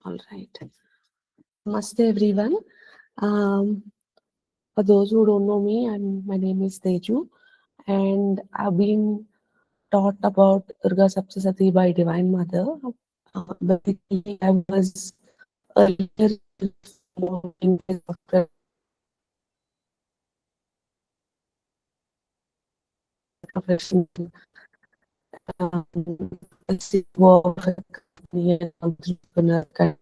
All right. Namaste, everyone. Um, for those who don't know me, my name is Teju, and I've been taught about Durga Saptasati by Divine Mother. Basically, I was earlier more in the software profession, I still work for a company and entrepreneur kind.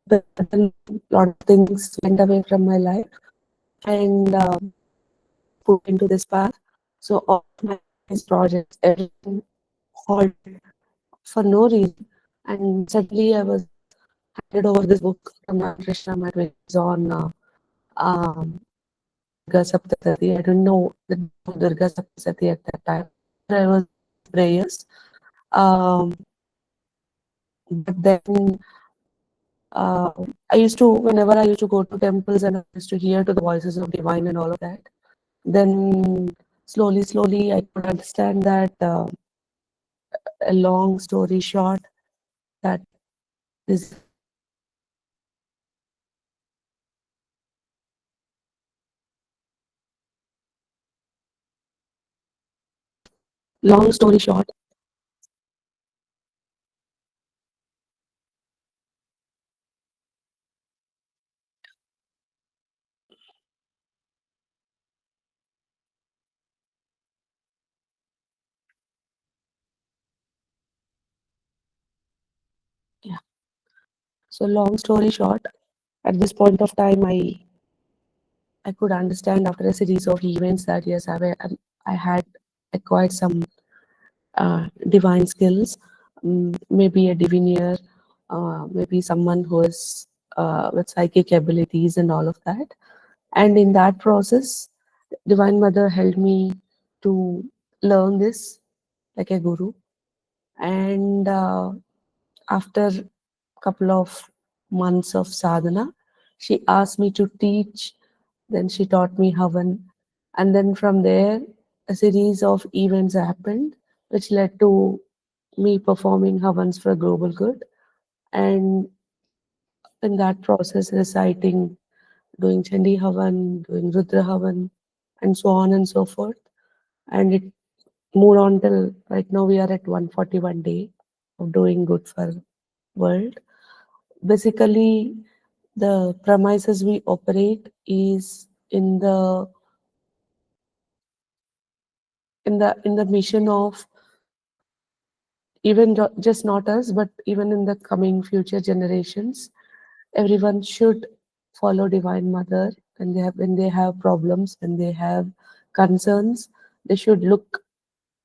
But then a lot of things went away from my life, and put into this path. So all my projects, everything halted for no reason. And suddenly I was handed over this book from Krishna, which is on Durga Saptasati. I didn't know the Durga Saptasati at that time. I was prayers. Um, but then I used to, whenever I used to go to temples and I used to hear to the voices of divine and all of that, then slowly, I could understand that a long story short, that this long story short, yeah. So long story short, at this point of time, I could understand after a series of events that yes, I had acquired some divine skills, maybe a diviner, maybe someone who is with psychic abilities and all of that. And in that process, Divine Mother helped me to learn this like a guru. And after couple of months of sadhana, she asked me to teach. Then she taught me Havan, and then from there, a series of events happened, which led to me performing Havans for global good. And in that process, reciting, doing Chandi Havan, doing Rudra Havan, and so on and so forth. And it moved on till right now we are at 141 day of doing good for world. Basically, the premises we operate is in the mission of even just not us, but even in the coming future generations, everyone should follow Divine Mother when they have problems, when they have concerns, they should look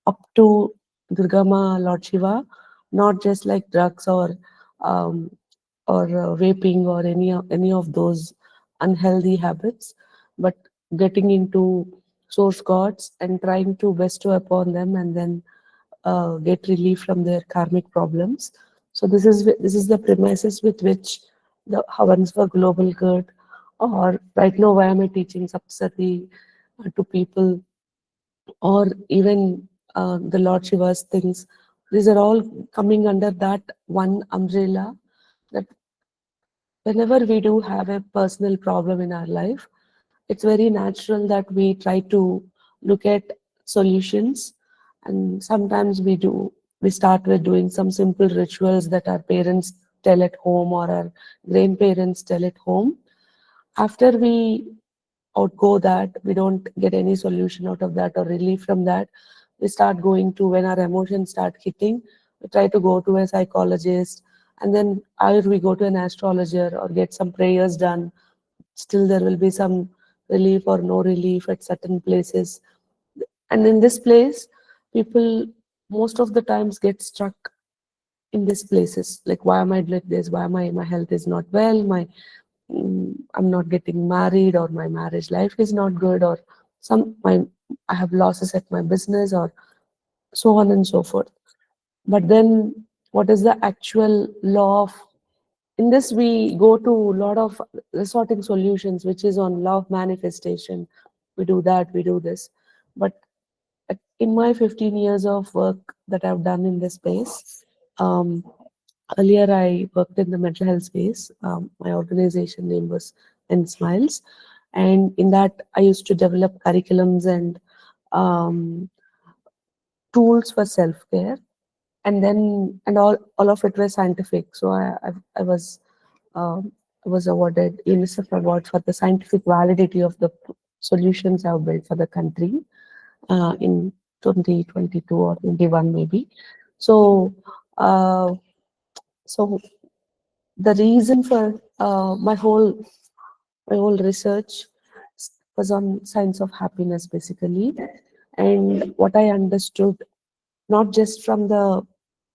up to Durga Ma, Lord Shiva, not just like drugs um, or vaping or any of those unhealthy habits, but getting into source gods and trying to bestow upon them and then get relief from their karmic problems. So this is the premises with which the Havans for Global Good, or right now why am I teaching Saptasati to people, or even the Lord Shiva's things. These are all coming under that one umbrella, that whenever we do have a personal problem in our life, it's very natural that we try to look at solutions. And sometimes we start with doing some simple rituals that our parents tell at home or our grandparents tell at home. After we outgo that, we don't get any solution out of that or relief from that, we start going to, when our emotions start hitting, we try to go to a psychologist, and then either we go to an astrologer or get some prayers done. Still there will be some relief or no relief at certain places. And in this place, people most of the times get stuck in these places, like, why am I like this, why my health is not well, I'm not getting married, or my marriage life is not good, or I have losses at my business, or so on and so forth. But then what is the actual law of, in this we go to a lot of resorting solutions, which is on law of manifestation. We do that, we do this. But in my 15 years of work that I've done in this space, um, Earlier, I worked in the mental health space. My organization name was N Smiles, and in that, I used to develop curriculums and um, tools for self care, and then and all of it was scientific. So I was um, I was awarded UNICEF award for the scientific validity of the solutions I've built for the country in 2022 or 21 maybe. So. Uh, so the reason for my whole research was on science of happiness basically, and what I understood not just from the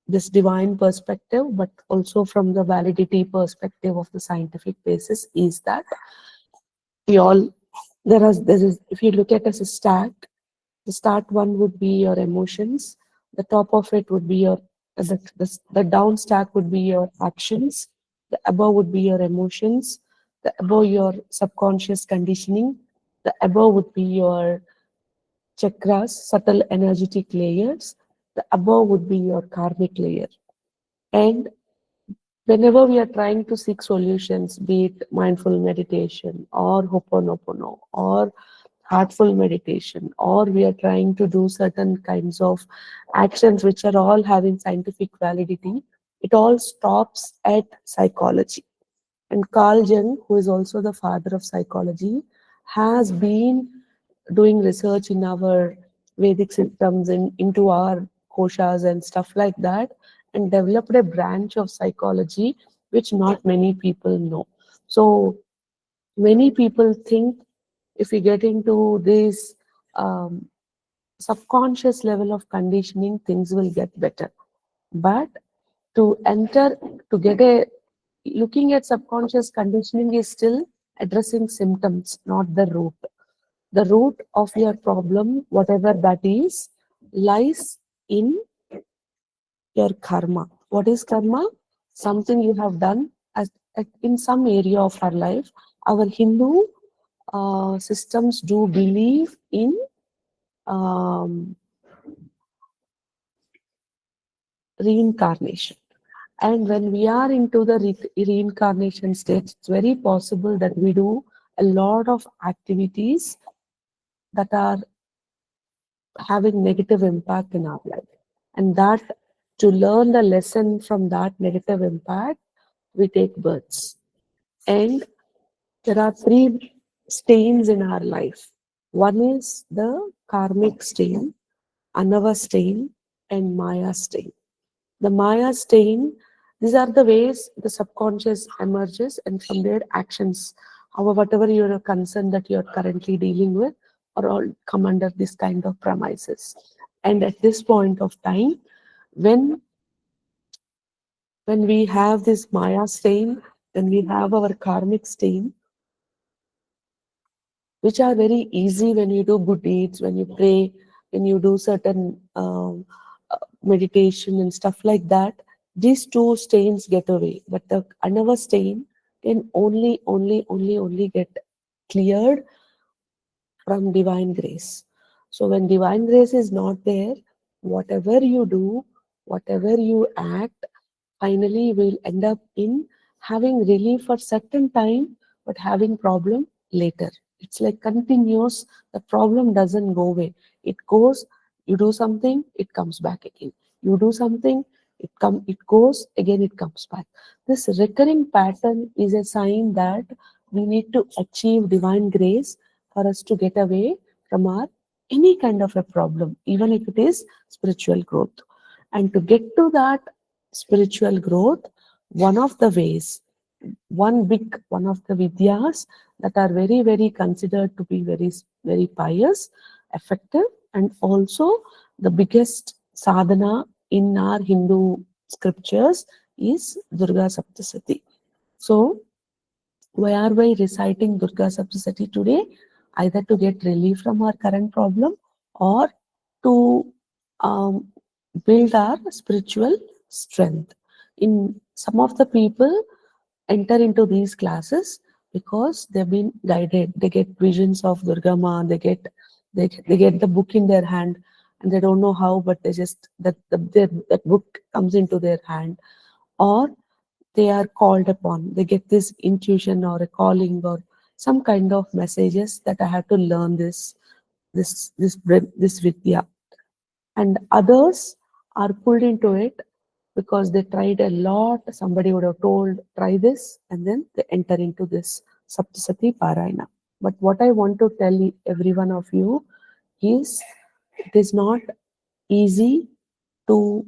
this divine perspective but also from the validity perspective of the scientific basis is that we all there is if you look at as a stack, the start one would be your emotions, the top of it would be your the down stack would be your actions, the above would be your emotions, the above your subconscious conditioning, the above would be your chakras, subtle energetic layers, the above would be your karmic layer. And whenever we are trying to seek solutions, be it mindful meditation or hoponopono or heartful meditation, or we are trying to do certain kinds of actions which are all having scientific validity, it all stops at psychology. And Carl Jung, who is also the father of psychology, has been doing research in our Vedic systems and into our koshas and stuff like that, and developed a branch of psychology which not many people know. So many people think if we get into this um, subconscious level of conditioning, things will get better. But to enter, to get a looking at subconscious conditioning is still addressing symptoms, not the root. The root of your problem, whatever that is, lies in your karma. What is karma? Something you have done in some area of our life. Our Hindu systems do believe in um, reincarnation. And when we are into the reincarnation stage, it's very possible that we do a lot of activities that are having negative impact in our life. And that to learn the lesson from that negative impact, we take births. And there are three stains in our life. One is the karmic stain, another stain, and Maya stain. The Maya stain, these are the ways the subconscious emerges, and from their actions, however, whatever your concern that you're currently dealing with, are all come under this kind of premises. And at this point of time, when when we have this Maya stain, when we have our karmic stain, which are very easy when you do good deeds, when you pray, when you do certain meditation and stuff like that. These two stains get away, but the another stain can only get cleared from divine grace. So when divine grace is not there, whatever you do, whatever you act, finally will end up in having relief for certain time but having problem later. It's like continuous. The problem doesn't go away. It goes, you do something, it comes back again. You do something, it goes again, it comes back. This recurring pattern is a sign that we need to achieve divine grace for us to get away from our any kind of a problem, even if it is spiritual growth. And to get to that spiritual growth, one of the ways, one of the vidyas that are very considered to be very pious, effective, and also the biggest sadhana in our Hindu scriptures is Durga Saptasati. So why are we reciting Durga Saptasati today? Either to get relief from our current problem or to um, build our spiritual strength. In some of the people enter into these classes because they've been guided. They get visions of Durga Ma. They get the book in their hand, and they don't know how, but they just that book comes into their hand, or they are called upon. They get this intuition or a calling or some kind of messages that I have to learn this vidya. And others are pulled into it because they tried a lot. Somebody would have told, try this, and then they enter into this Saptasati Parayana. But what I want to tell every one of you is it is not easy to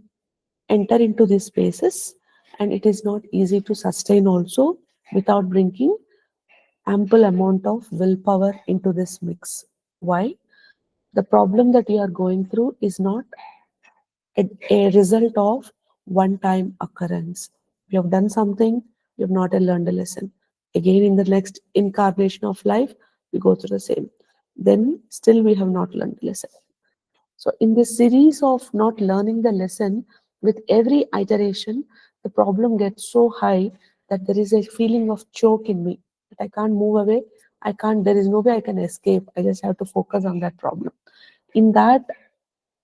enter into these spaces, and it is not easy to sustain also without bringing ample amount of willpower into this mix. Why? The problem that you are going through is not a result of one time occurrence. You have done something, you have not learned a lesson. Again, in the next incarnation of life, we go through the same. Then still we have not learned the lesson. So, in this series of not learning the lesson, with every iteration, the problem gets so high that there is a feeling of choke in me that I can't move away. I can't, there is no way I can escape. I just have to focus on that problem. In that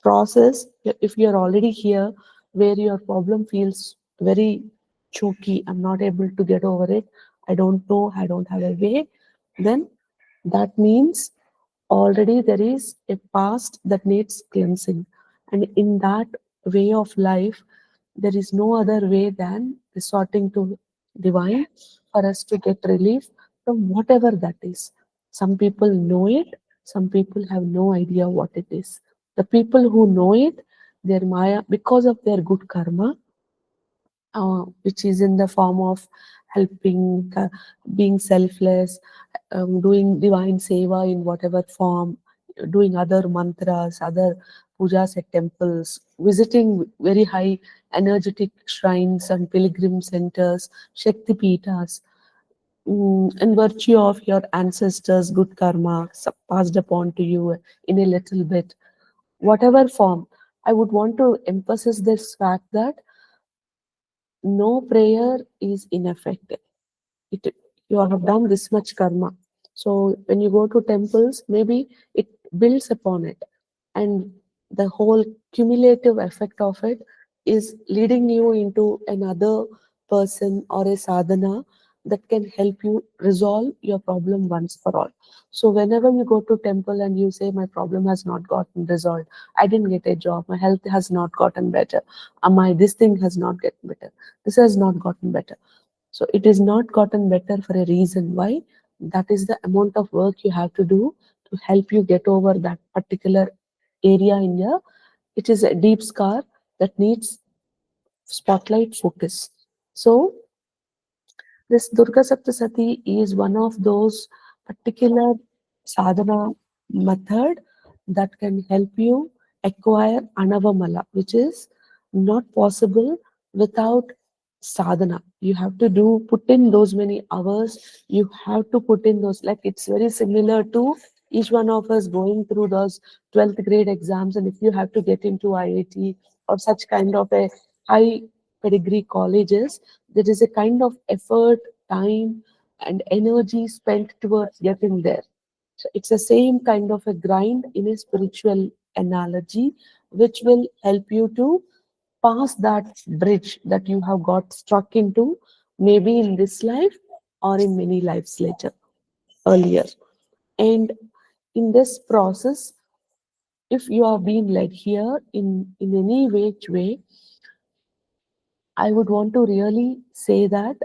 process, if you're already here where your problem feels very choky, I'm not able to get over it, I don't know, I don't have a way, then that means already there is a past that needs cleansing. And in that way of life, there is no other way than resorting to divine for us to get relief from whatever that is. Some people know it, some people have no idea what it is. The people who know it, their Maya, because of their good karma, which is in the form of helping, being selfless, doing divine seva in whatever form, doing other mantras, other pujas at temples, visiting very high energetic shrines and pilgrim centers, Shakti Pitas, in virtue of your ancestors' good karma passed upon to you in a little bit, whatever form. I would want to emphasize this fact that no prayer is ineffective. It, you have done this much karma. So when you go to temples, maybe it builds upon it. And the whole cumulative effect of it is leading you into another person or a sadhana that can help you resolve your problem once for all. So whenever you go to temple and you say my problem has not gotten resolved, I didn't get a job, my health has not gotten better, my this thing has not gotten better, this has not gotten better. So it is not gotten better for a reason. Why? That is the amount of work you have to do to help you get over that particular area in your. It is a deep scar that needs spotlight focus. So this Durga Saptasati is one of those particular sadhana method that can help you acquire anavamala, which is not possible without sadhana. You have to do put in those many hours. You have to put in those, like it's very similar to each one of us going through those 12th grade exams, and if you have to get into IIT or such kind of a high pedigree colleges, there is a kind of effort, time, and energy spent towards getting there. So it's the same kind of a grind in a spiritual analogy, which will help you to pass that bridge that you have got struck into, maybe in this life or in many lives later, earlier. And in this process, if you are being led here in any which way, I would want to really say that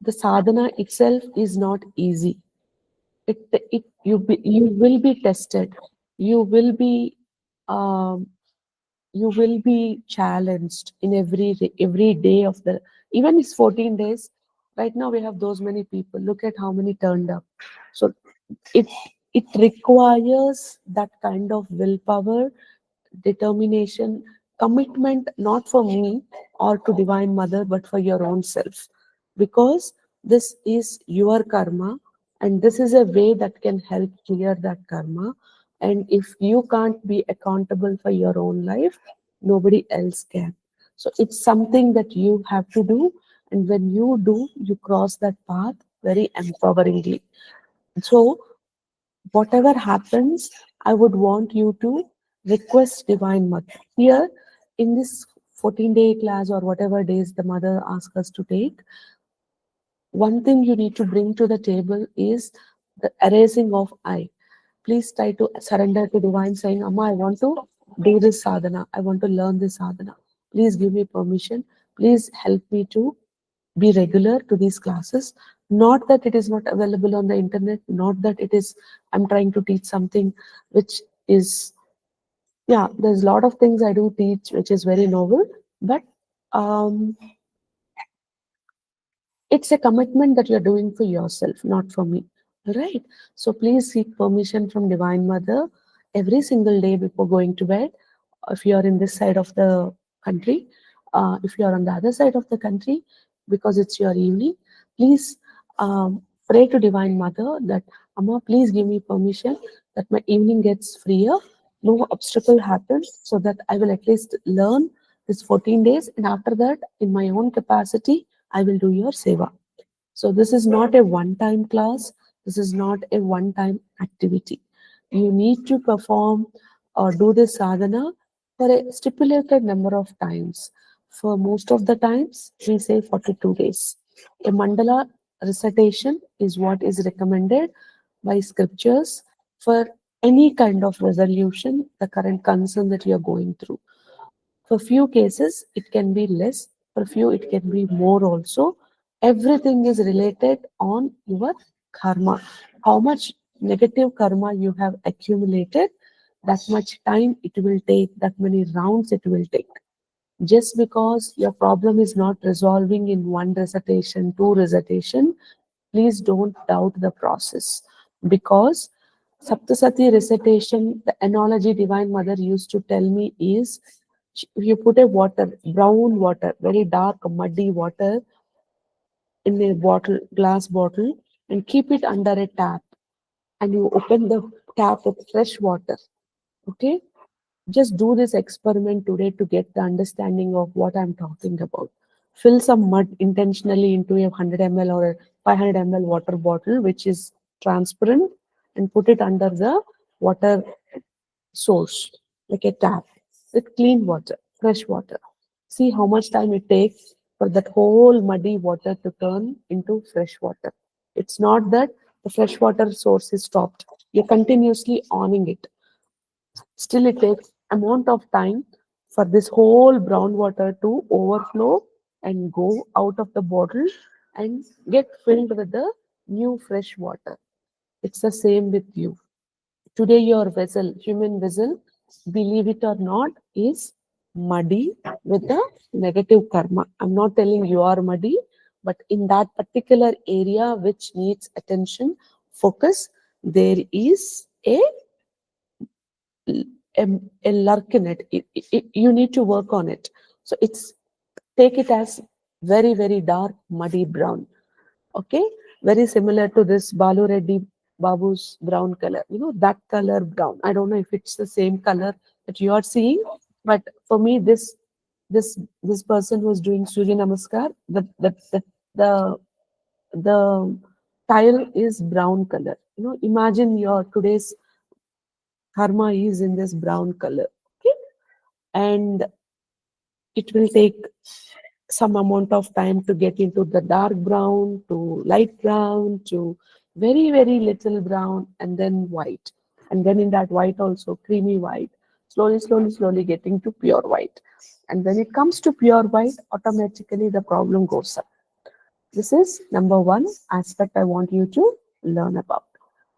the sadhana itself is not easy. You will be tested. You will be um, you will be challenged in every day of the, even it's 14 days. Right now we have those many people. Look at how many turned up. So it it requires that kind of willpower, determination, commitment, not for me or to Divine Mother, but for your own self. Because this is your karma, and this is a way that can help clear that karma. And if you can't be accountable for your own life, nobody else can. So it's something that you have to do. And when you do, you cross that path very empoweringly. So whatever happens, I would want you to request Divine Mother. Here, in this 14-day class or whatever days the mother asks us to take, one thing you need to bring to the table is the erasing of I. Please try to surrender to divine, saying, Amma, I want to do this sadhana. I want to learn this sadhana. Please give me permission. Please help me to be regular to these classes. Not that it is not available on the internet, not that it is, I'm trying to teach something which is, yeah, there's a lot of things I do teach which is very novel, but um, it's a commitment that you're doing for yourself, not for me. Right? So please seek permission from Divine Mother every single day before going to bed. If you are in this side of the country, if you are on the other side of the country, because it's your evening, please pray to Divine Mother that, Amma, please give me permission that my evening gets freer, no obstacle happens, so that I will at least learn this 14 days, and after that, in my own capacity, I will do your seva. So this is not a one-time class. This is not a one-time activity. You need to perform or do this sadhana for a stipulated number of times. For most of the times, we say 42 days. A mandala recitation is what is recommended by scriptures for any kind of resolution, the current concern that you are going through. For few cases, it can be less. For few, it can be more also. Everything is related on your karma. How much negative karma you have accumulated, that much time it will take, that many rounds it will take. Just because your problem is not resolving in one recitation, two recitation, please don't doubt the process. Because Saptasati recitation, the analogy Divine Mother used to tell me is, you put a water, brown water, very dark, muddy water in a bottle, glass bottle, and keep it under a tap. And you open the tap with fresh water. Okay? Just do this experiment today to get the understanding of what I'm talking about. Fill some mud intentionally into a 100 ml or a 500 ml water bottle, which is transparent, and put it under the water source, like a tap, with clean water, fresh water. See how much time it takes for that whole muddy water to turn into fresh water. It's not that the fresh water source is stopped. You're continuously owning it. Still, it takes amount of time for this whole brown water to overflow and go out of the bottle and get filled with the new fresh water. It's the same with you. Today, your vessel, human vessel, believe it or not, is muddy with the negative karma. I'm not telling you are muddy, but in that particular area which needs attention, focus, there is a, a lurk in it. You need to work on it. So it's take it as very, very dark, muddy brown. Okay, very similar to this Balu Reddy Babu's brown color. You know that color brown. I don't know if it's the same color that you are seeing, but for me, this person who's doing Surya Namaskar, the the tile is brown color. You know, imagine your today's karma is in this brown color. Okay, and it will take some amount of time to get into the dark brown to light brown to very, very little brown and then white. And then in that white also creamy white, slowly, slowly, slowly getting to pure white. And when it comes to pure white, automatically the problem goes up. This is number one aspect I want you to learn about.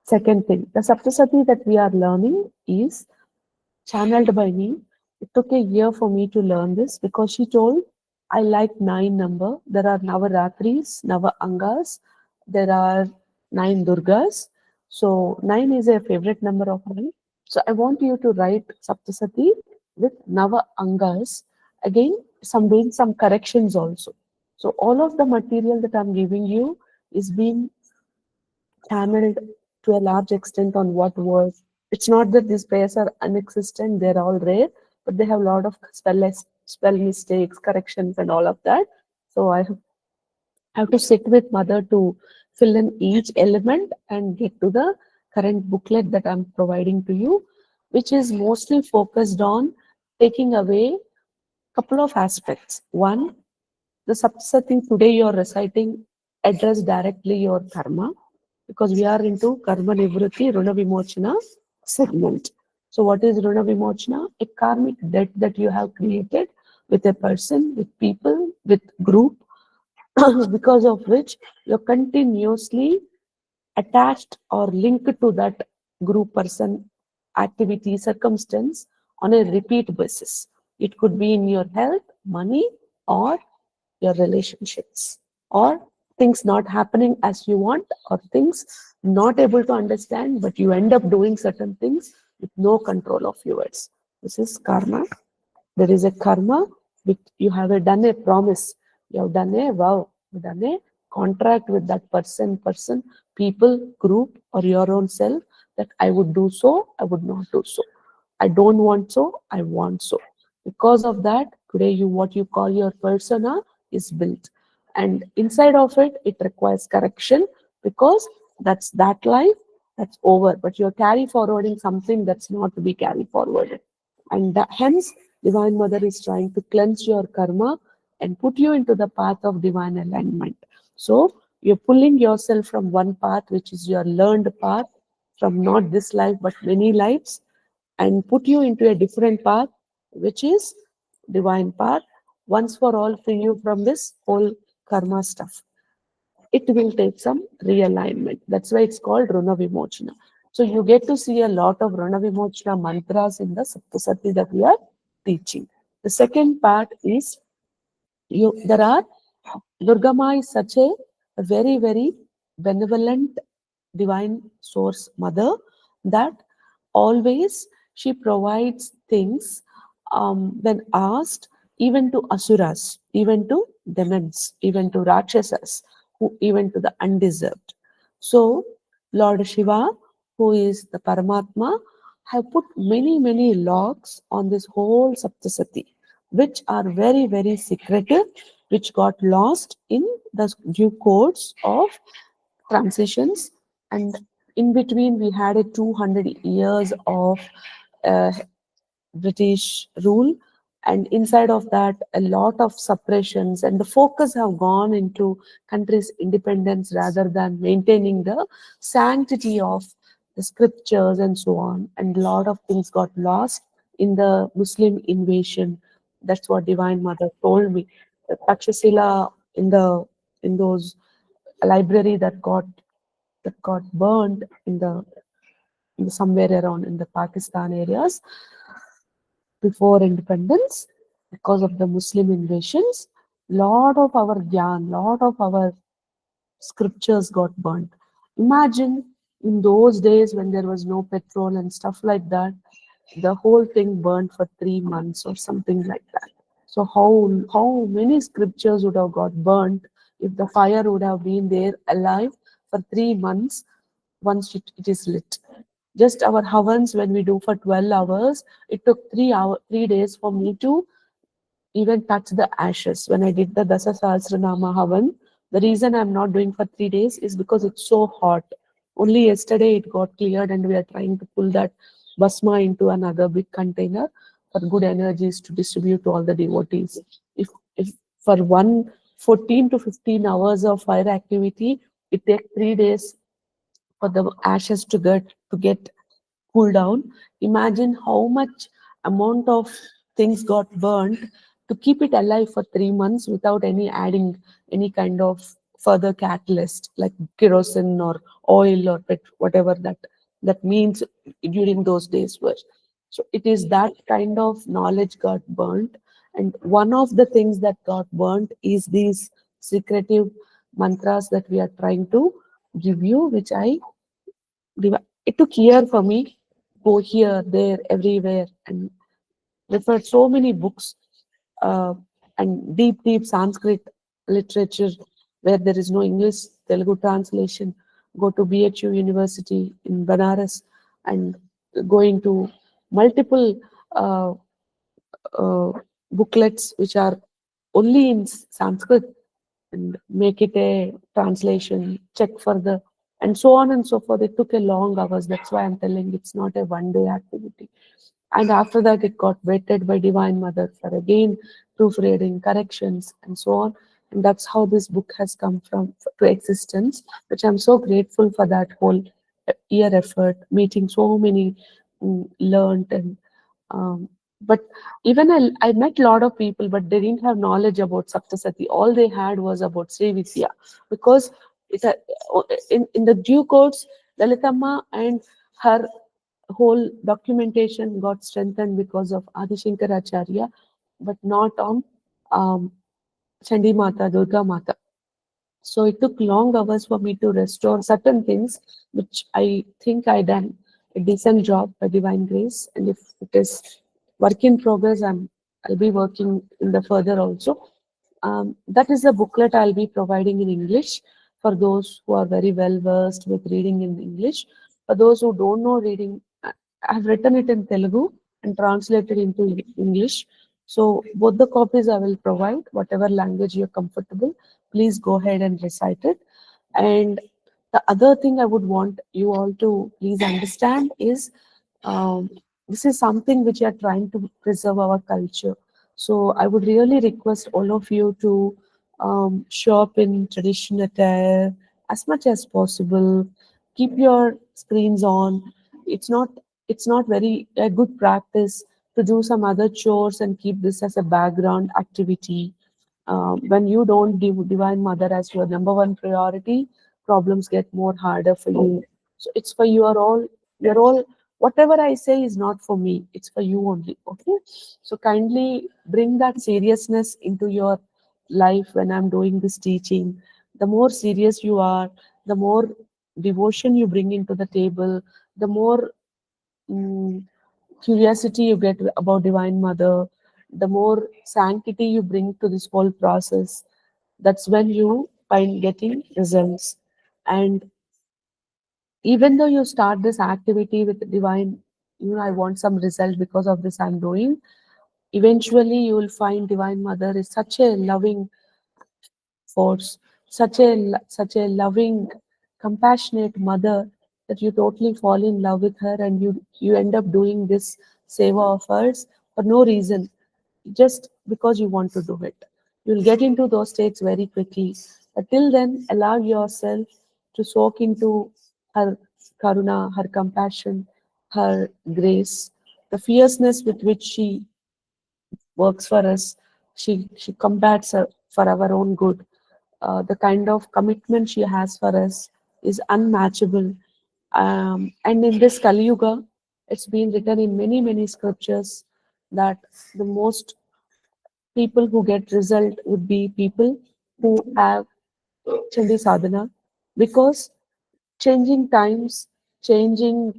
Second thing, the Saptasati that we are learning is channeled by me. It took a year for me to learn this because she told, I like nine number. There are Navaratris, Angas. There are nine Durgas. So nine is a favorite number of mine. So I want you to write Saptasati with Angas. Again, doing some corrections also. So all of the material that I'm giving you is being channeled to a large extent on what was. It's not that these prayers are unexistent, they're all rare, but they have a lot of spell mistakes, corrections, and all of that. So I have to sit with mother to fill in each element and get to the current booklet that I'm providing to you, which is mostly focused on taking away Couple of aspects. One, the Saptasati today you are reciting address directly your karma, because we are into karma nivritti runa vimochana segment. So what is runa vimochana? A karmic debt that you have created with a person, with people, with group, because of which you're continuously attached or linked to that group, person, activity, circumstance on a repeat basis. It could be in your health, money, or your relationships, or things not happening as you want, or things not able to understand, but you end up doing certain things with no control of yours. This is karma. There is a karma which you have done a promise, you have done a vow, you have done a contract with that person, people, group, or your own self, that I would do so, I would not do so. I don't want so, I want so. Because of that, today you what you call your persona is built. And inside of it, it requires correction, because that's that life, that's over. But you're carry forwarding something that's not to be carried forwarded. And hence, Divine Mother is trying to cleanse your karma and put you into the path of divine alignment. So you're pulling yourself from one path, which is your learned path, from not this life but many lives, and put you into a different path, which is divine path, once for all, free you from this whole karma stuff. It will take some realignment. That's why it's called Runa Vimochana. So you get to see a lot of Runa Vimochana mantras in the Saptasati that we are teaching. The second part is there are Durga Ma is such a very, very benevolent divine source mother that always she provides things when asked, even to asuras, even to demons, even to rakshasas, who even to the undeserved. So Lord Shiva, who is the Paramatma, have put many, many logs on this whole Saptasati, which are very, very secretive, which got lost in the due course of transitions. And in between, we had a 200 years of uh, British rule, and inside of that, a lot of suppressions, and the focus have gone into country's independence rather than maintaining the sanctity of the scriptures and so on. And a lot of things got lost in the Muslim invasion. That's what Divine Mother told me. The Takshashila in those library that got burned in the somewhere around in the Pakistan areas before independence, because of the Muslim invasions. Lot of our gyan, lot of our scriptures got burnt. Imagine in those days when there was no petrol and stuff like that, the whole thing burned for 3 months or something like that. So how many scriptures would have got burnt if the fire would have been there alive for 3 months once it is lit? Just our havans when we do for 12 hours, it took 3 days for me to even touch the ashes. When I did the Dasa Sahasranama Havan, the reason I'm not doing for 3 days is because it's so hot. Only yesterday it got cleared, and we are trying to pull that basma into another big container for good energies to distribute to all the devotees. If for 14 to 15 hours of fire activity, it takes 3 days for the ashes to get cool down. Imagine how much amount of things got burnt to keep it alive for 3 months without any adding any kind of further catalyst like kerosene or oil or whatever that means during those days were. So it is that kind of knowledge got burnt, and one of the things that got burnt is these secretive mantras that we are trying to give you, which it took year for me go here, there, everywhere, and refer so many books uh, and deep, deep Sanskrit literature where there is no English Telugu translation. Go to BHU University in Banaras and going to multiple uh, uh, booklets which are only in Sanskrit and make it a translation, check for the, and so on and so forth. It took a long hours. That's why I'm telling it's not a one day activity. And after that, it got vetted by Divine Mother for again proofreading, corrections, and so on. And that's how this book has come from to existence, which I'm so grateful for that whole year effort, meeting so many learned and but even I met a lot of people, but they didn't have knowledge about Saptasati. All they had was about Sri Vidya, because it's a, in the due course, Lalitamma and her whole documentation got strengthened because of Adi Shankaracharya, but not on um, Chandi Mata, Durga Mata. So it took long hours for me to restore certain things, which I think I done a decent job by divine grace. And if it is work in progress, I'll be working in the further also. That is the booklet I'll be providing in English for those who are very well versed with reading in English. For those who don't know reading, I've written it in Telugu and translated into English. So both the copies I will provide, whatever language you're comfortable. Please go ahead and recite it. And the other thing I would want you all to please understand is um, this is something which we are trying to preserve our culture. So I would really request all of you to show up in traditional attire as much as possible. Keep your screens on. It's not it's not very a good practice to do some other chores and keep this as a background activity. When you don't give Divine Mother as your number one priority, problems get more harder for you. So it's for you're all, whatever I say is not for me, it's for you only. Okay. So kindly bring that seriousness into your life when I'm doing this teaching. The more serious you are, the more devotion you bring into the table, the more mm, curiosity you get about Divine Mother, the more sanctity you bring to this whole process. That's when you find getting results. And even though you start this activity with divine, I want some result because of this I'm doing. Eventually, you will find Divine Mother is such a loving force, such a loving, compassionate mother that you totally fall in love with her, and you end up doing this seva of hers for no reason, just because you want to do it. You'll get into those states very quickly. But till then, allow yourself to soak into her karuna, her compassion, her grace, the fierceness with which she works for us. She combats for our own good. The kind of commitment she has for us is unmatchable. And in this Kali Yuga, it's been written in many scriptures that the most people who get result would be people who have Chandi sadhana, because changing times, changing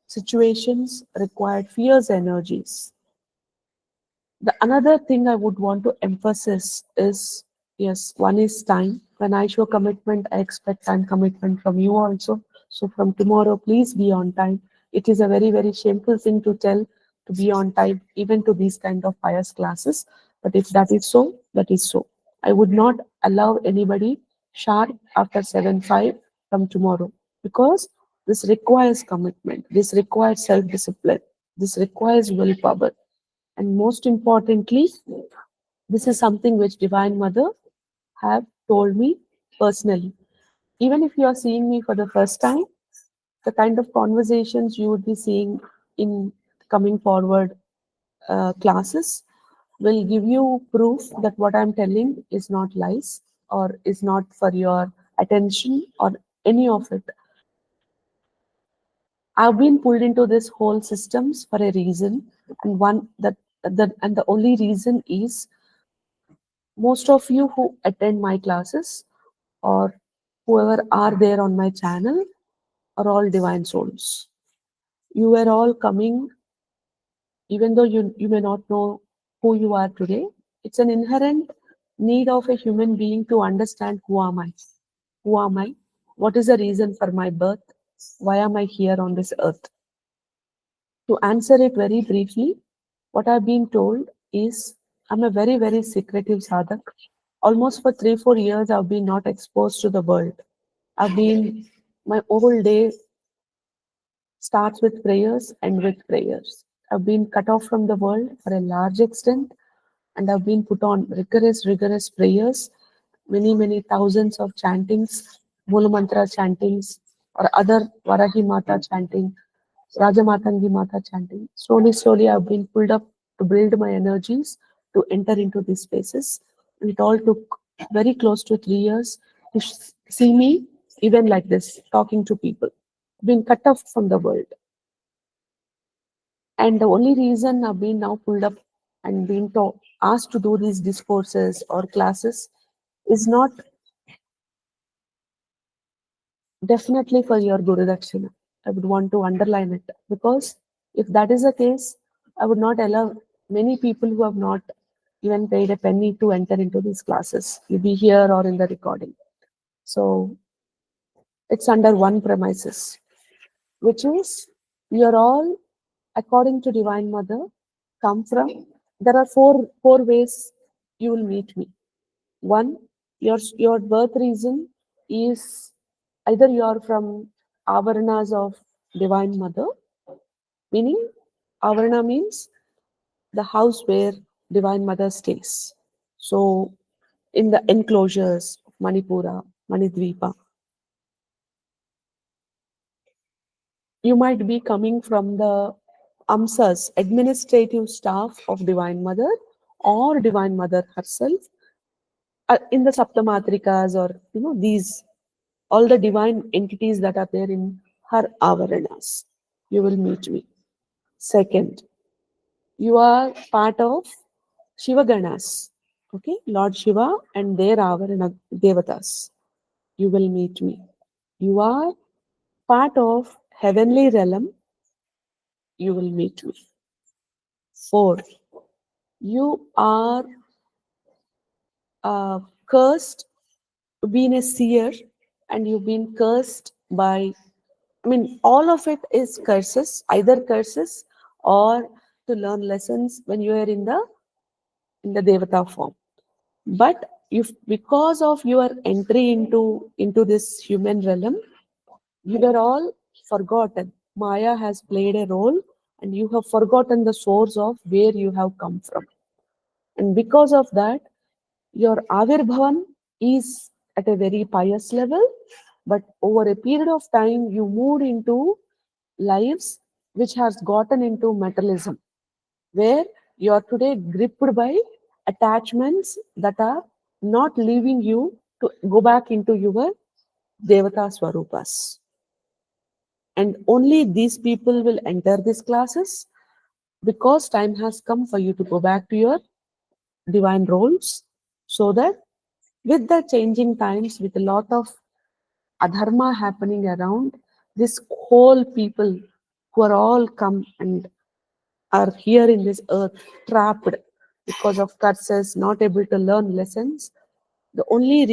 situations required fierce energies. The another thing I would want to emphasize is, yes, one is time. When I show commitment, I expect time commitment from you also. So from tomorrow, please be on time. It is a very shameful thing to tell to be on time, even to these kind of pious classes. But if that is so, that is so. I would not allow anybody sharp after 7:05 from tomorrow, because this requires commitment. This requires self-discipline. This requires willpower, and most importantly, this is something which Divine Mother have told me personally. Even if you are seeing me for the first time, the kind of conversations you would be seeing in coming forward classes will give you proof that what I'm telling is not lies or is not for your attention or any of it. I've been pulled into this whole systems for a reason, and one that and the only reason is most of you who attend my classes or whoever are there on my channel are all divine souls. You were all coming, even though you may not know who you are today. It's an inherent need of a human being to understand who am I? Who am I? What is the reason for my birth? Why am I here on this earth? To answer it very briefly, what I've been told is I'm a very secretive sadhak. Almost for 3 4 years, I've been not exposed to the world. I've been my whole day starts with prayers and with prayers. I've been cut off from the world for a large extent. and I've been put on rigorous prayers, many thousands of chantings, Mula Mantra chantings, or other Varahi Mata chanting, Rajamatangi Mata chanting. Slowly, I've been pulled up to build my energies to enter into these spaces. It all took very close to 3 years to see me even like this, talking to people, been cut off from the world. And the only reason I've been now pulled up and been asked to do these discourses or classes is not definitely for your Guru Dakshina. I would want to underline it because if that is the case, I would not allow many people who have not even paid a penny to enter into these classes, you be here or in the recording. So it's under one premises, which is you're all, according to Divine Mother, come from. There are four ways you will meet me. One, your birth reason is either you are from Avaranas of Divine Mother, meaning Avarana means the house where Divine Mother stays. So in the enclosures of Manipura, Manidvipa, you might be coming from the AMSAs, administrative staff of Divine Mother or Divine Mother herself, in the Saptamatrikas, or these all the divine entities that are there in her avaranas. You will meet me. Second, you are part of Shiva Ganas, okay, Lord Shiva and their avarana devatas. You will meet me. You are part of heavenly realm. You will meet me. Fourth, you are cursed, been a seer, and you've been cursed by, I mean, all of it is curses, either curses or to learn lessons when you are in the Devata form. But if because of your entry into this human realm, you were all forgotten. Maya has played a role, and you have forgotten the source of where you have come from. And because of that, your Avirbhavan is at a very pious level, but over a period of time, you moved into lives which has gotten into materialism, where you are today gripped by attachments that are not leaving you to go back into your Devata Swarupas. And only these people will enter these classes because time has come for you to go back to your divine roles, so that with the changing times, with a lot of adharma happening around, this whole people who are all come and are here in this earth trapped because of curses, not able to learn lessons. The only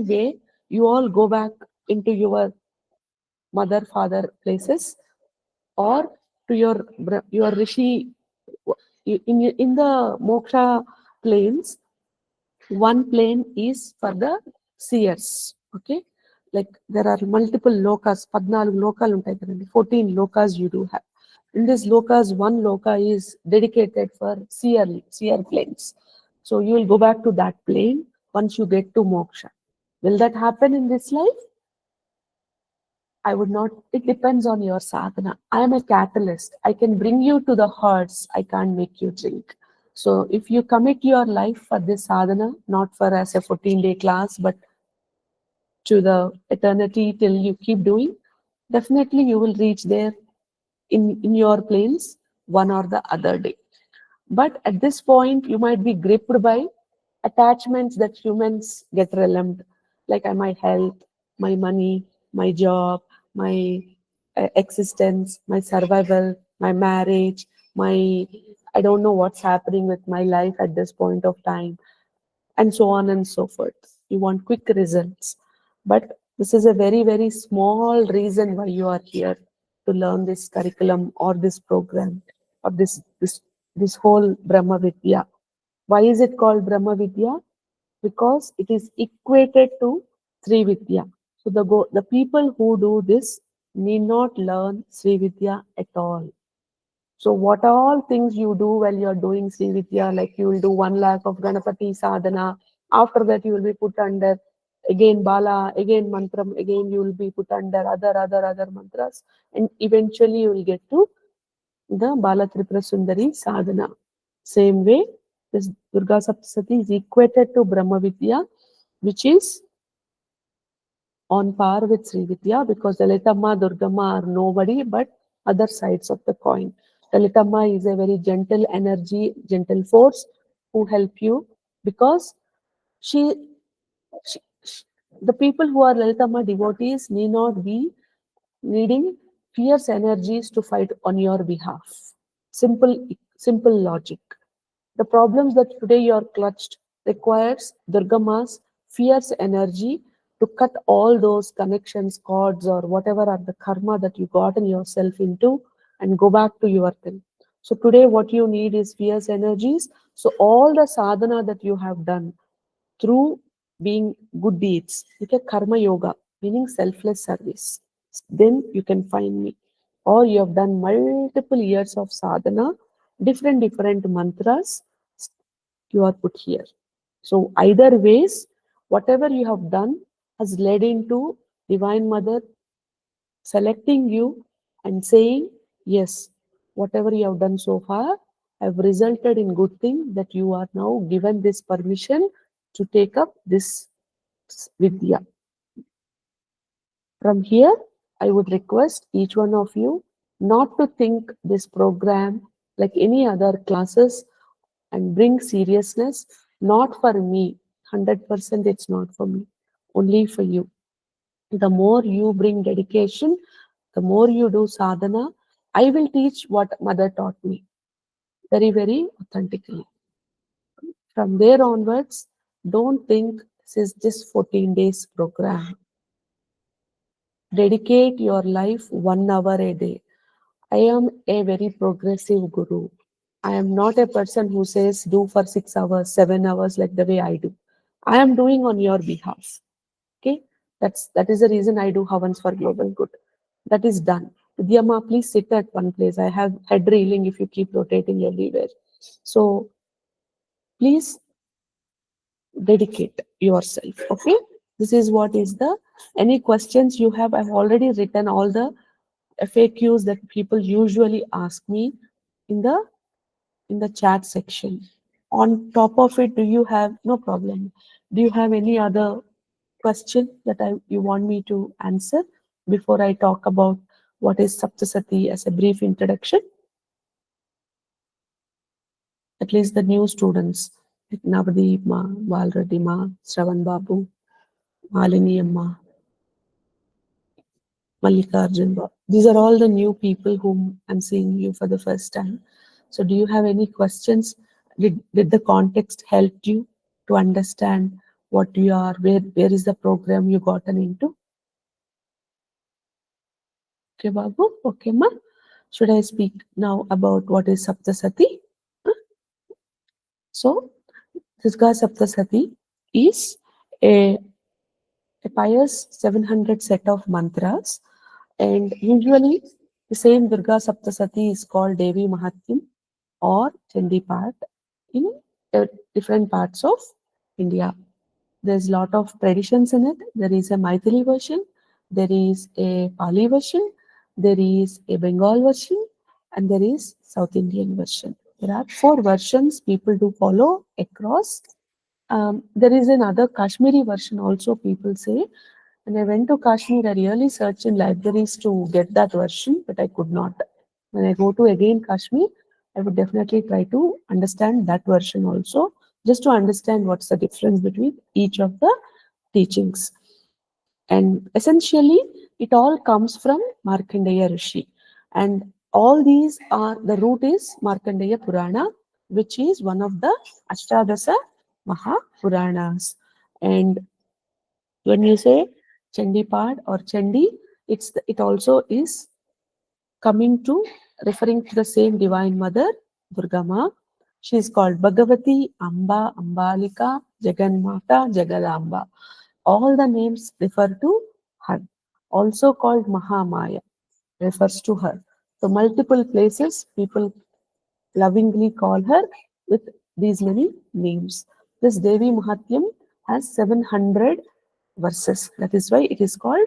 way you all go back into your mother, father places, or to your rishi in the moksha planes. One plane is for the seers. Okay, like there are multiple lokas, 14 lokalu ఉంటాయి కదండి, 14 lokas you do have. In this lokas, one loka is dedicated for seer planes. So you will go back to that plane once you get to moksha. Will that happen in this life? I would not. It depends on your sadhana. I am a catalyst. I can bring you to the hearts. I can't make you drink. So if you commit your life for this sadhana, not for as a 14-day class, but to the eternity till you keep doing, definitely you will reach there in your planes one or the other day. But at this point, you might be gripped by attachments that humans get relumed, like my health, my money, my job, my existence, my survival, my marriage, my I don't know what's happening with my life at this point of time, and so on and so forth. You want quick results. But this is a very small reason why you are here to learn this curriculum or this program or this whole Brahma Vidya. Why is it called Brahma Vidya? Because it is equated to Sri Vidya. So the people who do this need not learn Sri Vidya at all. So what all things you do while you're doing Sri Vidya, like you will do 1 lakh of Ganapati sadhana. After that, you will be put under again Bala, again Mantram, again you will be put under other mantras, and eventually you will get to the Bala Tripura Sundari sadhana. Same way, this Durga Saptasati is equated to Brahma Vidya, which is on par with Sri Vidya, because Lalitamma, Durgamma are nobody but other sides of the coin. Lalitamma is a very gentle energy, gentle force who help you, because she, she the people who are Lalitamma devotees need not be needing fierce energies to fight on your behalf. Simple logic. The problems that today you are clutched requires Durgamma's fierce energy to cut all those connections, cords, or whatever are the karma that you gotten yourself into and go back to your thing. So today what you need is fierce energies. So all the sadhana that you have done through being good deeds, you get karma yoga, meaning selfless service. Then you can find me. Or you have done multiple years of sadhana, different mantras, you are put here. So either ways, whatever you have done has led into Divine Mother selecting you and saying, yes, whatever you have done so far have resulted in good thing, that you are now given this permission to take up this Vidya. From here, I would request each one of you not to think this program like any other classes and bring seriousness, not for me. 100% it's not for me, only for you. The more you bring dedication, the more you do sadhana, I will teach what Mother taught me very authentically. From there onwards, don't think this is just 14 days program. Dedicate your life 1 hour a day. I am a very progressive guru. I am not a person who says do for 6 hours, 7 hours like the way I do. I am doing on your behalf. Okay, that is the reason I do Havans for Global Good. That is done. Vidyama, please sit at one place. I have head reeling if you keep rotating everywhere. So please dedicate yourself. Okay, this is what is the any questions you have. I've already written all the FAQs that people usually ask me in the chat section. On top of it, do you have no problem? Do you have any other question that you want me to answer before I talk about what is Saptasati as a brief introduction? At least the new students like Navdeep Ma, Valreddy Ma, Shravan Babu, Malini Amma, Mallikarjun Babu. These are all the new people whom I'm seeing you for the first time. So do you have any questions? Did the context help you to understand what you are, where is the program you gotten into? Okay, Babu. Okay, ma. Should I speak now about what is Saptasati? So, Durga Saptasati is a, a pious 700 set of mantras, and usually the same Durga Saptasati is called Devi Mahatmyam or Chandi Part in different parts of India. There's a lot of traditions in it. There is a Maithili version, there is a Pali version, there is a Bengal version, and there is South Indian version. There are 4 versions people do follow across. There is another Kashmiri version also people say. When I went to Kashmir, I really searched in libraries to get that version, but I could not. When I go to again Kashmir, I would definitely try to understand that version also, just to understand what's the difference between each of the teachings. And essentially, it all comes from Markandeya Rishi. And all these are, the root is Markandeya Purana, which is one of the Ashtadasa Mahapuranas. And when you say Chandipad or Chandi, it also is coming to referring to the same Divine Mother, Durga Ma. She is called Bhagavati, Amba, Ambalika, Jaganmata, Jagadamba. All the names refer to her. Also called Mahamaya, refers to her. So multiple places people lovingly call her with these many names. This Devi Mahatmyam has 700 verses. That is why it is called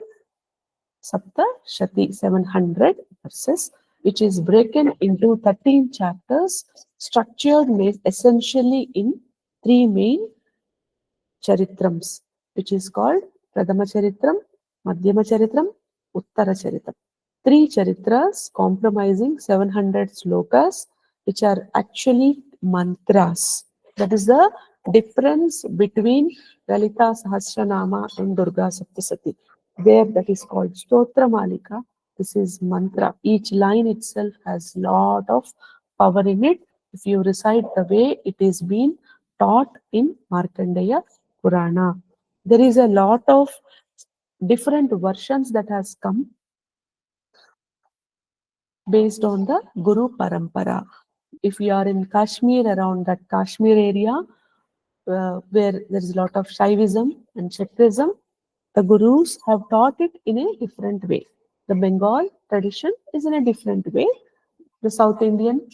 Saptashati, 700 verses, which is broken into 13 chapters, structured essentially in three main charitrams, which is called Pradama Charitram, Madhyama Charitram, Uttara Charitram. Three charitras comprising 700 slokas, which are actually mantras. That is the difference between Lalita Sahasranama and Durga Saptasati. There, that is called Stotra Malika. This is mantra. Each line itself has lot of power in it. If you recite the way it is being taught in Markandeya Purana. There is a lot of different versions that has come based on the Guru Parampara. If you are in Kashmir, around that Kashmir area, where there is a lot of Shaivism and Chaitrism, the Gurus have taught it in a different way. The Bengal tradition is in a different way. The South Indian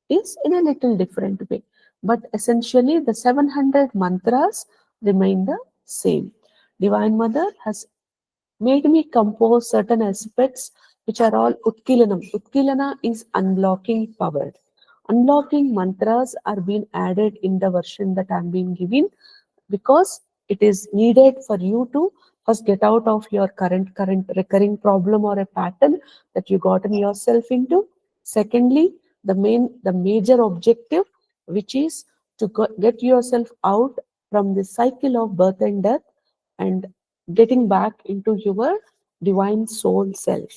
is in a little different way. But essentially, the 700 mantras remain the same. Divine Mother has made me compose certain aspects which are all Utkilanam. Utkilana is unblocking power. Unlocking mantras are being added in the version that I'm being given because it is needed for you to first get out of your current recurring problem or a pattern that you gotten yourself into. Secondly, the major objective, which is to get yourself out from the cycle of birth and death and getting back into your divine soul self.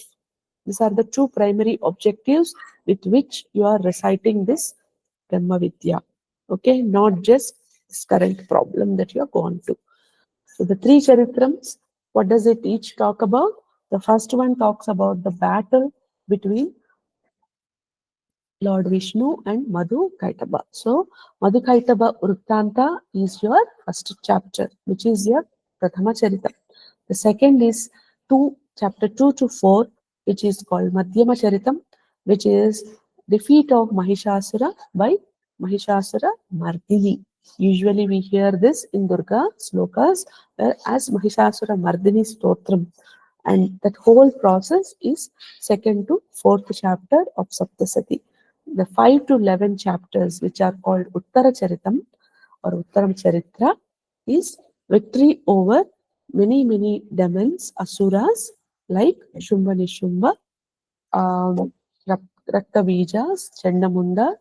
These are the two primary objectives with which you are reciting this Brahma Vidya. Okay, not just this current problem that you are going to. So the three charitrams, what does it each talk about? The first one talks about the battle between Lord Vishnu and Madhu Kaitabha. So, Madhu Kaitabha Vruttanta is your first chapter, which is your Prathama Charita. The second is chapter 2 to 4, which is called Madhyama Charitam, which is defeat of Mahishasura by Mahishasura Mardini. Usually we hear this in Durga slokas as Mahishasura Mardini Stotram. And that whole process is second to fourth chapter of Saptasati. The 5 to 11 chapters, which are called Uttara Charitam or Uttaram Charitra, is victory over many demons, asuras like Shumba Nishumba, um, Raktabijas, Chandamunda,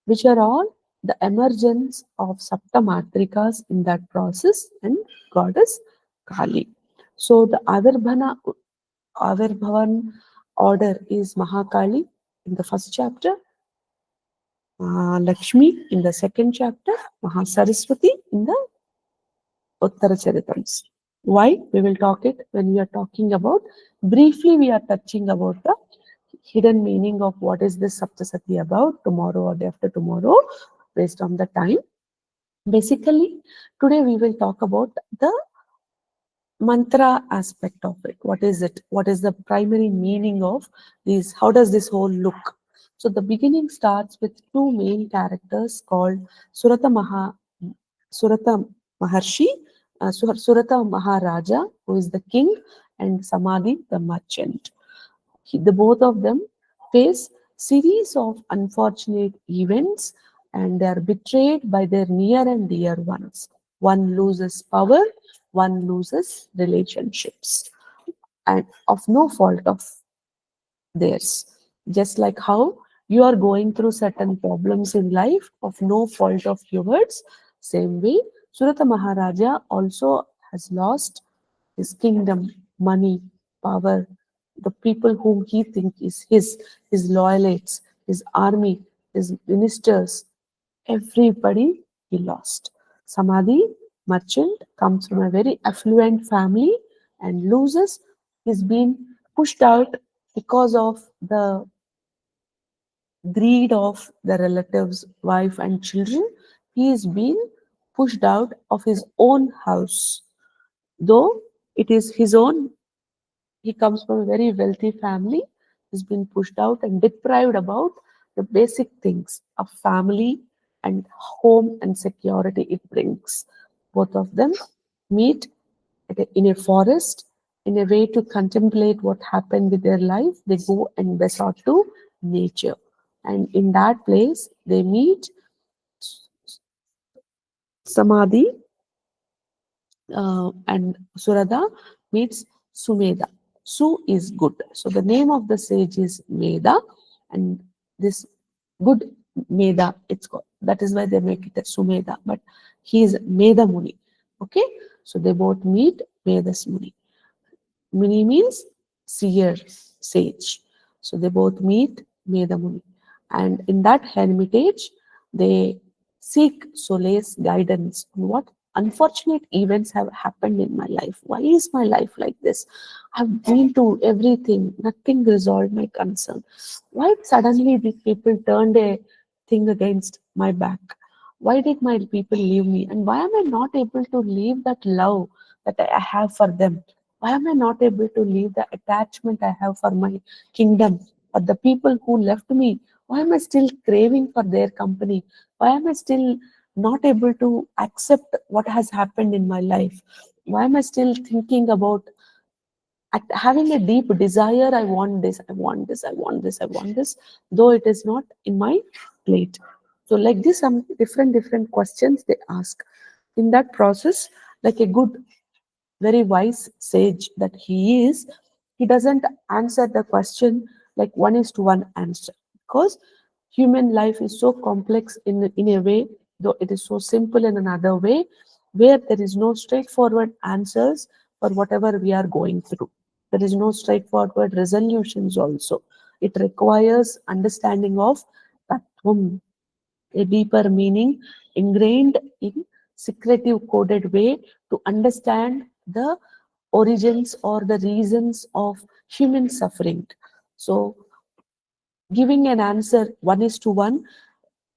which are all the emergence of Sapta Matrikas in that process and goddess Kali. So the Avirbhavan order is Mahakali in the first chapter, Lakshmi in the second chapter, Mahasaraswati in the Uttara Charitams. Why? We will talk it when we are talking about, briefly we are touching about the hidden meaning of what is this Saptasati about tomorrow or day after tomorrow based on the time. Basically, today we will talk about the mantra aspect of it. What is it? What is the primary meaning of these? How does this whole look? So the beginning starts with two main characters called Surata Maharshi, Surata Maharaja, who is the king, and Samadhi, the merchant. The both of them face series of unfortunate events and they are betrayed by their near and dear ones. One loses power, one loses relationships, and of no fault of theirs. Just like how you are going through certain problems in life of no fault of yours, same way, Surata Maharaja also has lost his kingdom, money, power, the people whom he thinks is his loyalists, his army, his ministers, everybody he lost. Samadhi, merchant, comes from a very affluent family and loses. He's been pushed out because of the greed of the relatives, wife, and children. He is being pushed out of his own house. Though it is his own, he comes from a very wealthy family, has been pushed out and deprived about the basic things of family and home and security it brings. Both of them meet in a forest in a way to contemplate what happened with their life. They go and resort to nature. And in that place, they meet samadhi, and Surada means Sumeda. Su is good. So the name of the sage is Meda, and this good Meda, it's called. That is why they make it as Sumeda. But he is Meda Muni. Okay, so they both meet Medas Muni. Muni means seer, sage. So they both meet Medamuni. And in that hermitage, they seek solace, guidance on what unfortunate events have happened in my life. Why is my life like this? I've been to everything, nothing resolved my concern. Why suddenly these people turned a thing against my back? Why did my people leave me? And why am I not able to leave that love that I have for them? Why am I not able to leave the attachment I have for my kingdom, for the people who left me? Why am I still craving for their company? Why am I still not able to accept what has happened in my life? Why am I still thinking about having a deep desire? I want this, I want this, I want this, I want this, though it is not in my plate. So, like this, some different questions they ask. In that process, like a good very wise sage that he is, he doesn't answer the question like one is to one answer, because human life is so complex in a way, though it is so simple in another way, where there is no straightforward answers for whatever we are going through. There is no straightforward resolutions also. It requires understanding of tattvam, a deeper meaning ingrained in secretive coded way to understand the origins or the reasons of human suffering. So giving an answer one is to one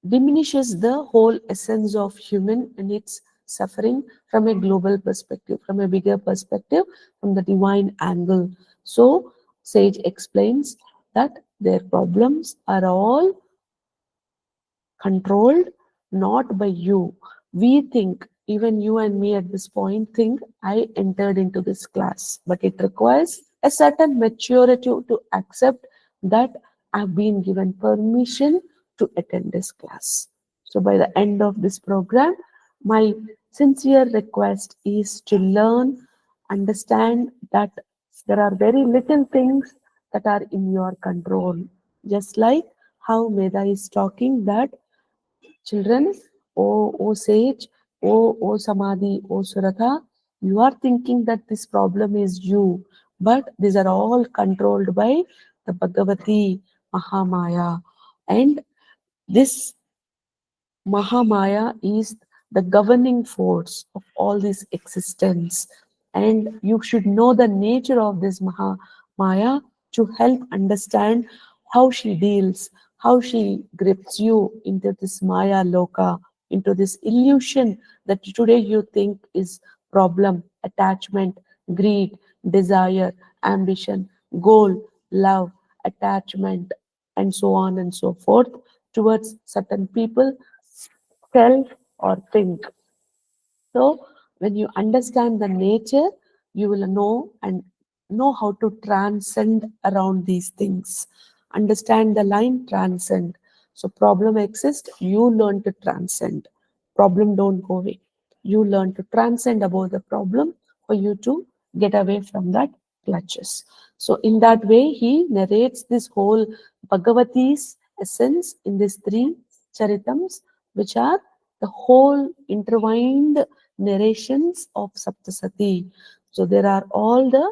diminishes the whole essence of human and its suffering from a global perspective, from a bigger perspective, from the divine angle. So sage explains that their problems are all controlled not by you. We think, even you and me at this point think, I entered into this class, but it requires a certain maturity to accept that I've been given permission to attend this class. So by the end of this program, my sincere request is to learn, understand that there are very little things that are in your control. Just like how Meda is talking that children, O sage, O samadhi, O suratha, you are thinking that this problem is you, but these are all controlled by the Bhagavati Mahamaya. And this Mahamaya is the governing force of all this existence. And you should know the nature of this Mahamaya to help understand how she deals, how she grips you into this Maya Loka, into this illusion that today you think is problem, attachment, greed, desire, ambition, goal, love, attachment, and so on and so forth towards certain people, self, or think. So, when you understand the nature, you will know how to transcend around these things. Understand the line transcend. So, problem exists, you learn to transcend. Problem don't go away. You learn to transcend above the problem for you to get away from that clutches. So, in that way, he narrates this whole Bhagavati's essence in these three charitams, which are the whole intertwined narrations of Saptasati. So there are all the,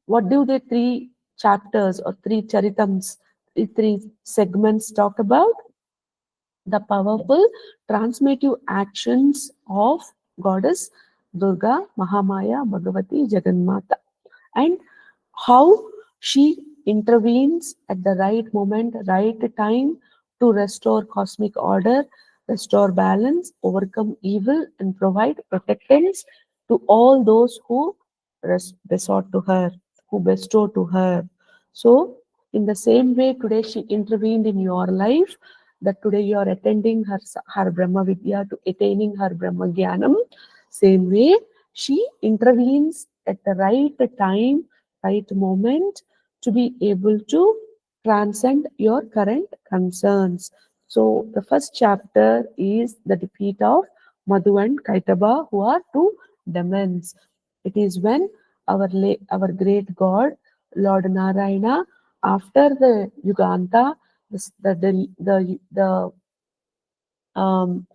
what do the three chapters or three charitams, three segments talk about? The powerful transformative actions of goddess Durga, Mahamaya, Bhagavati, Jagannatha, and how she intervenes at the right moment, right time to restore cosmic order, restore balance, overcome evil, and provide protectance to all those who resort to her, who bestow to her. So, In the same way, today she intervened in your life, that today you are attending her Brahma Vidya to attaining her Brahma Jnanam. Same way, she intervenes at the right time, right moment to be able to transcend your current concerns. So, the first chapter is the defeat of Madhu and Kaitabha, who are two demons. It is when our great God, Lord Narayana, after the Yuganta, um,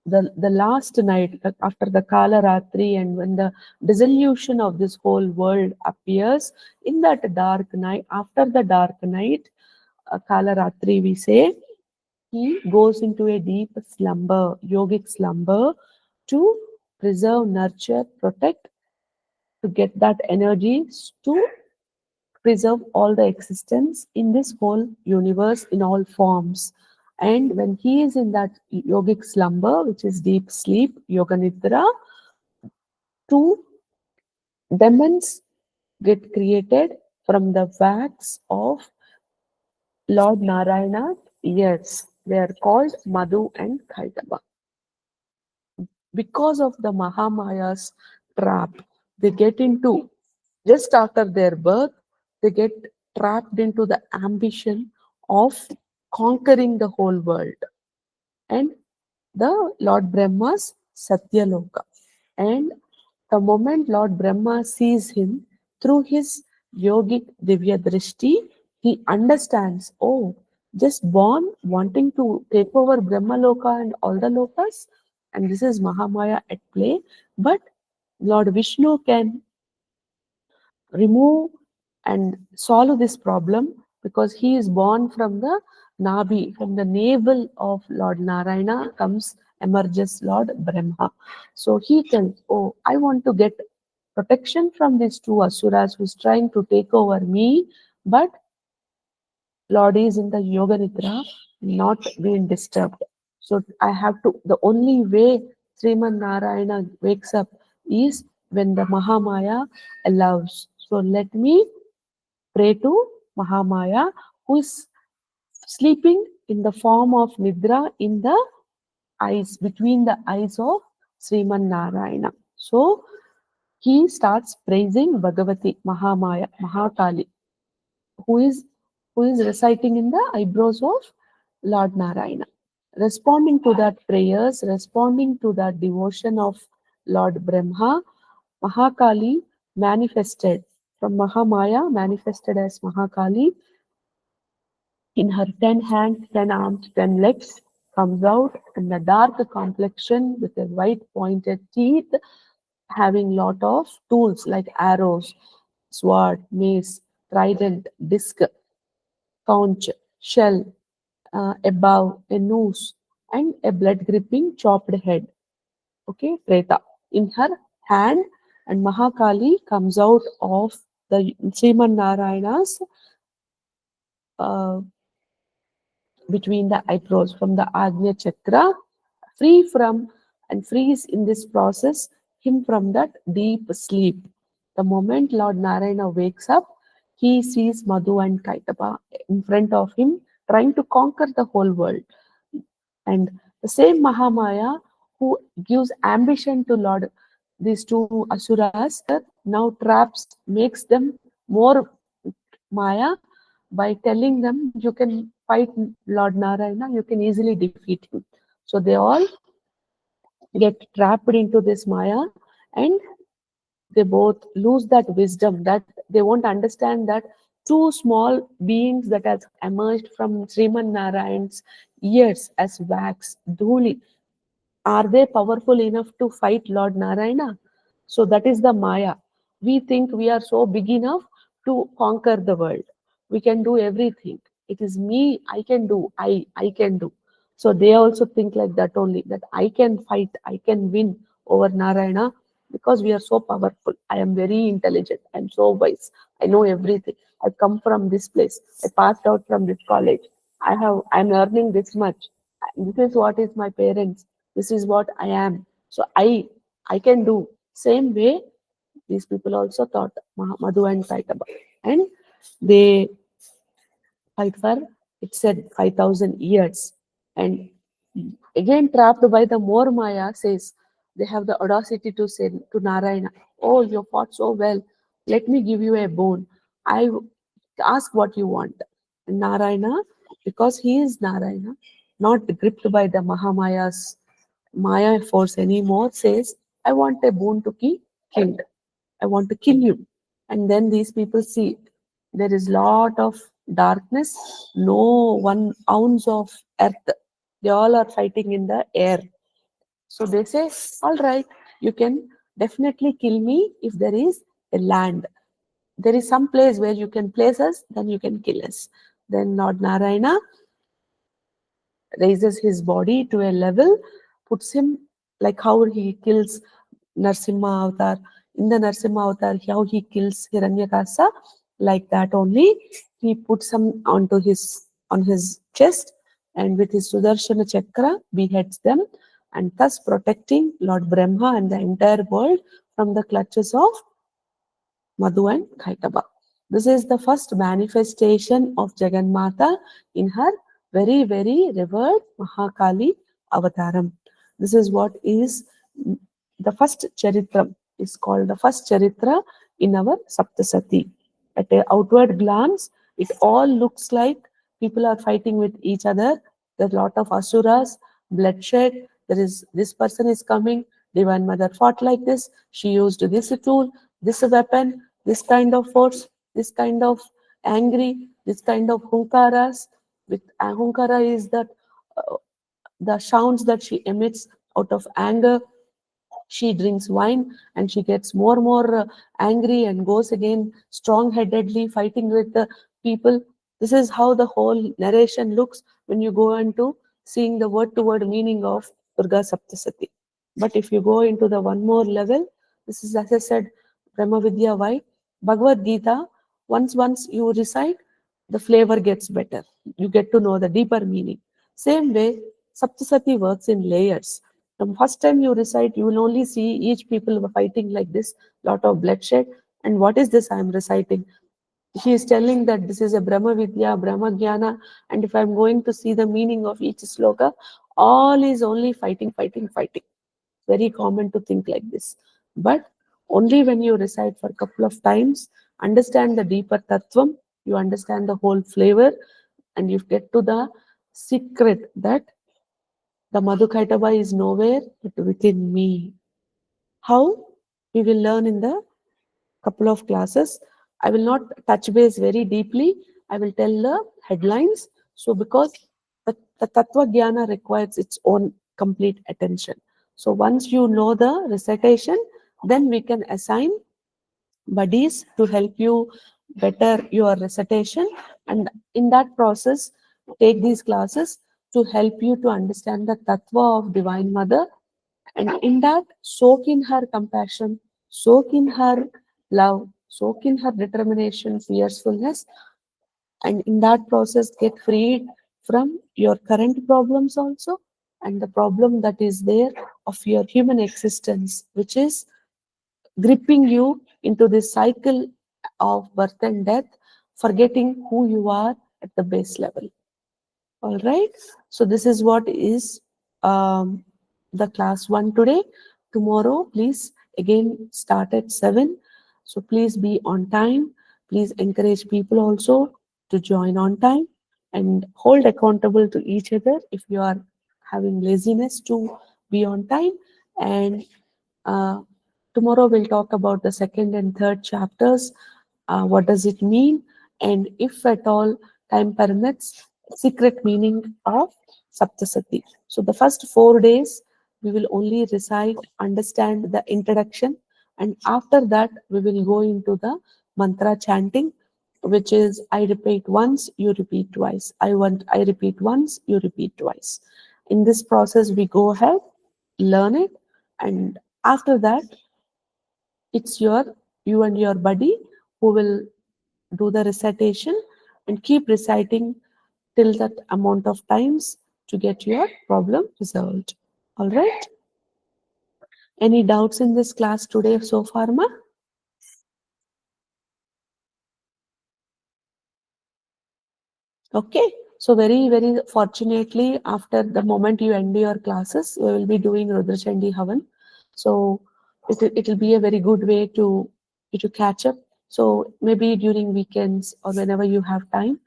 the last night, like after the Kala Ratri, and when the dissolution of this whole world appears, in that dark night, after the dark night, Kala Ratri, we say, he goes into a deep slumber, yogic slumber, to preserve, nurture, protect, to get that energy to preserve all the existence in this whole universe in all forms. And when he is in that yogic slumber, which is deep sleep, yoga nidra, two demons get created from the wax of Lord Narayana. Yes, they are called Madhu and Kaitabha. Because of the Mahamaya's trap, they get into, just after their birth, they get trapped into the ambition of conquering the whole world. And the Lord Brahma's Satyaloka. And the moment Lord Brahma sees him through his yogic Divya Drishti, he understands, oh, just born wanting to take over Brahma Loka and all the lokas, and this is Mahamaya at play. But Lord Vishnu can remove and solve this problem because he is born from the Nabi, from the navel of Lord Narayana comes, emerges Lord Brahma. So he tells, oh, I want to get protection from these two asuras who's trying to take over me, but Lord is in the Yoga Nidra, not being disturbed. So I have to, the only way Sriman Narayana wakes up is when the Mahamaya allows. So let me pray to Mahamaya, who is sleeping in the form of Nidra in the eyes, between the eyes of Sriman Narayana. So he starts praising Bhagavati, Mahamaya, Mahakali, who is who is reciting in the eyebrows of Lord Narayana. Responding to that prayers, responding to that devotion of Lord Brahma, Mahakali manifested from Mahamaya, manifested as Mahakali in her 10 hands, 10 arms, 10 legs, comes out in a dark complexion with a white pointed teeth, having lot of tools like arrows, sword, mace, trident, disc, conch, shell, a bow, a noose, and a blood gripping chopped head. Okay, Treta. In her hand, and Mahakali comes out of the Sriman Narayana's uh, between the eyebrows from the Agnya Chakra, free from and frees in this process him from that deep sleep. The moment Lord Narayana wakes up, he sees Madhu and Kaitabha in front of him, trying to conquer the whole world. And the same Mahamaya who gives ambition to Lord these two asuras now traps, makes them more Maya by telling them you can fight Lord Narayana, you can easily defeat him. So they all get trapped into this Maya, and they both lose that wisdom, that they won't understand that two small beings that has emerged from Sriman Narayan's ears as wax, dhuli, are they powerful enough to fight Lord Narayana? So that is the Maya. We think we are so big enough to conquer the world. We can do everything. It is me, I can do, I can do. So they also think like that only, that I can fight, I can win over Narayana because we are so powerful. I am very intelligent, I'm so wise, I know everything. I come from this place, I passed out from this college, I'm earning this much. This is what is my parents, this is what I am. So I can do. Same way, these people also thought Madhu and Kaitabha. And they fight for, it said 5,000 years. And again, trapped by the more Maya, says they have the audacity to say to Narayana, "Oh, you fought so well. Let me give you a boon. I ask what you want." And Narayana, because he is Narayana, not gripped by the Mahamaya's Maya force anymore, says, "I want a boon to be killed. I want to kill you." And then these people see there is lot of darkness, no 1 ounce of earth. They all are fighting in the air. So they say, all right, you can definitely kill me if there is a land. There is some place where you can place us, then you can kill us. Then Lord Narayana raises his body to a level, puts him like how he kills Narsimha Avatar. In the Narsimha Avatar, how he kills Hiranyakasa, like that only. He puts him on his chest, and with his Sudarshana Chakra beheads them, and thus protecting Lord Brahma and the entire world from the clutches of Madhu and Kaitabha. This is the first manifestation of Jagannatha in her very, very revered Mahakali Avataram. This is what is the first charitra, is called the first charitra in our Saptasati. At an outward glance, it all looks like people are fighting with each other. There's a lot of asuras, bloodshed. There is this person is coming. Divine Mother fought like this. She used this tool, this weapon, this kind of force, this kind of angry, this kind of hunkaras. With hunkara is that the sounds that she emits out of anger. She drinks wine and she gets more angry and goes again strong-headedly fighting with the people. This is how the whole narration looks when you go into seeing the word-to-word meaning of Durga Saptasati. But if you go into the one more level, this is, as I said, Brahma Vidya. Why? Bhagavad Gita, once you recite, the flavor gets better. You get to know the deeper meaning. Same way, Saptasati works in layers. The first time you recite, you will only see each people fighting like this, lot of bloodshed. And what is this I am reciting? He is telling that this is a Brahma Vidya, Brahma Jnana, and if I am going to see the meaning of each sloka, all is only fighting, fighting, fighting. Very common to think like this. But only when you recite for a couple of times, understand the deeper tattvam, you understand the whole flavor, and you get to the secret that the Madhu Kaitabha is nowhere but within me. How? We will learn in the couple of classes. I will not touch base very deeply. I will tell the headlines. So because the Tattva Jnana requires its own complete attention. So once you know the recitation, then we can assign buddies to help you better your recitation. And in that process, take these classes to help you to understand the Tattva of Divine Mother, and in that, soak in her compassion, soak in her love, soak in her determination, fearfulness, and in that process, get freed from your current problems also, and the problem that is there of your human existence, which is gripping you into this cycle of birth and death, forgetting who you are at the base level. All right. So this is what is the class 1 today. Tomorrow, please again start at 7. So please be on time. Please encourage people also to join on time and hold accountable to each other if you are having laziness to be on time. And uh, tomorrow we'll talk about the second and third chapters. What does it mean? And if at all time permits, secret meaning of Saptasati. So the first 4 days we will only recite, understand the introduction, and after that we will go into the mantra chanting, which is I repeat once, you repeat twice. I repeat once, you repeat twice. In this process, we go ahead, learn it, and after that, it's you and your buddy who will do the recitation and keep reciting till that amount of times to get your problem resolved. All right. Any doubts in this class today so far, ma? Okay, so very fortunately, after the moment you end your classes, we will be doing Rudra Chandi Havan. So it will be a very good way to catch up. So maybe during weekends or whenever you have time,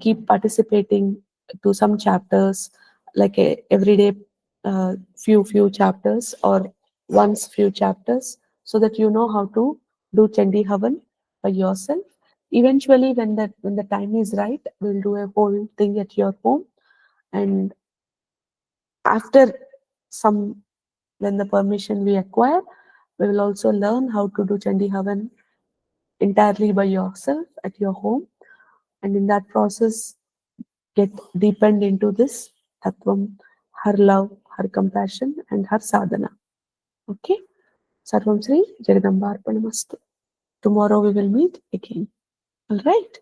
keep participating to some chapters, like every day, few chapters or once few chapters, so that you know how to do Chandi Havan by yourself. Eventually, when the time is right, we'll do a whole thing at your home. And after some, when the permission we acquire, we will also learn how to do Chandi Havan entirely by yourself at your home. And in that process, get deepened into this Tattvam, her love, her compassion, and her sadhana. Okay? Sarvam Sri Jagadambarpanamastu. Tomorrow we will meet again. All right?